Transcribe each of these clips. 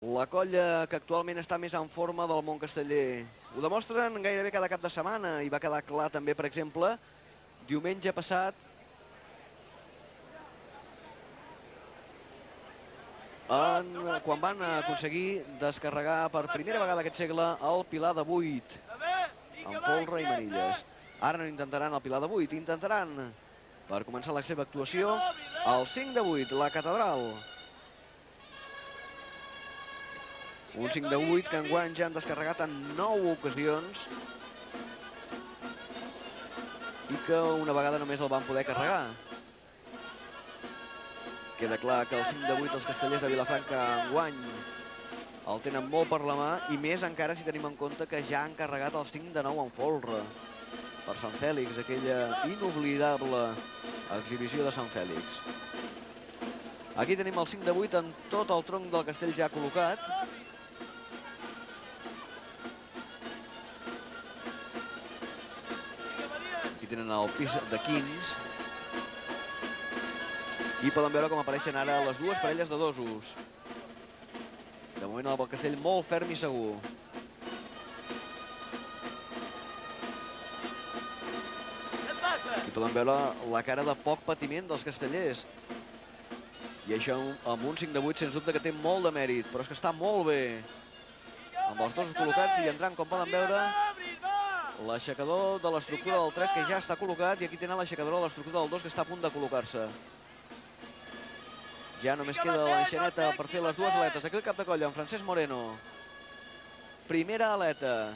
la colla que actualment està més en forma del món casteller. Ho demostren gairebé cada cap de setmana i va quedar clar també, per exemple, diumenge passat quan van aconseguir descarregar per primera vegada aquest segle el Pilar de 8 amb folre i manilles. Ara no intentaran el Pilar de 8, intentaran per començar la seva actuació el 5 de 8, la catedral. Un 5 de 8 que enguany ja han descarregat en 9 ocasions i que una vegada només el van poder carregar. Queda clar que el 5 de 8 els castellers de Vilafranca enguany el tenen molt per la mà i més encara si tenim en compte que ja han carregat el 5 de 9 en folre per Sant Fèlix, aquella inoblidable exhibició de Sant Fèlix. Aquí tenim el 5 de 8 en tot el tronc del castell ja col·locat. Aquí tenen el pis de 15. I poden veure com apareixen ara les dues parelles de dosos. De moment el castell molt ferm i segur. I poden veure la cara de poc patiment dels castellers. I això amb un 5 de 8 sens dubte que té molt de mèrit, però és que està molt bé. Amb els dosos col·locats i entrant, com poden veure, l'aixecador de l'estructura del 3 que ja està col·locat i aquí tenen l'aixecador de l'estructura del 2 que està a punt de col·locar-se. Ja només queda l'enxaneta per fer les dues aletes. Aquí el cap de colla, en Francesc Moreno. Primera aleta.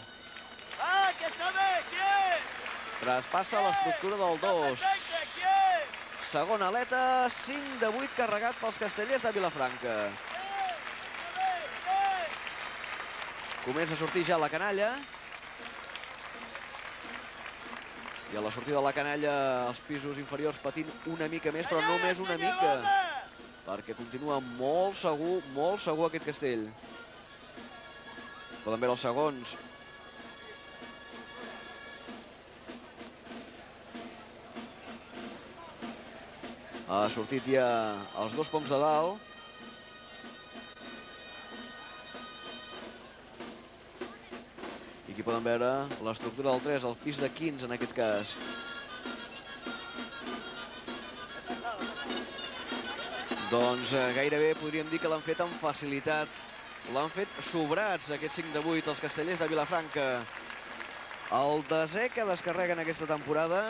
Traspassa l'estructura del 2. Segona aleta, 5 de 8 carregat pels castellers de Vilafranca. Comença a sortir ja la canalla. I a la sortida de la canalla els pisos inferiors patint una mica més, però només una mica, perquè continua molt segur aquest castell. Poden veure els segons. Ha sortit ja els dos poms de dalt. I aquí poden veure l'estructura del 3, el pis de 15 en aquest cas. Doncs gairebé podríem dir que l'han fet amb facilitat. L'han fet sobrats, aquest 5 de 8, els castellers de Vilafranca. El desè que descarreguen aquesta temporada.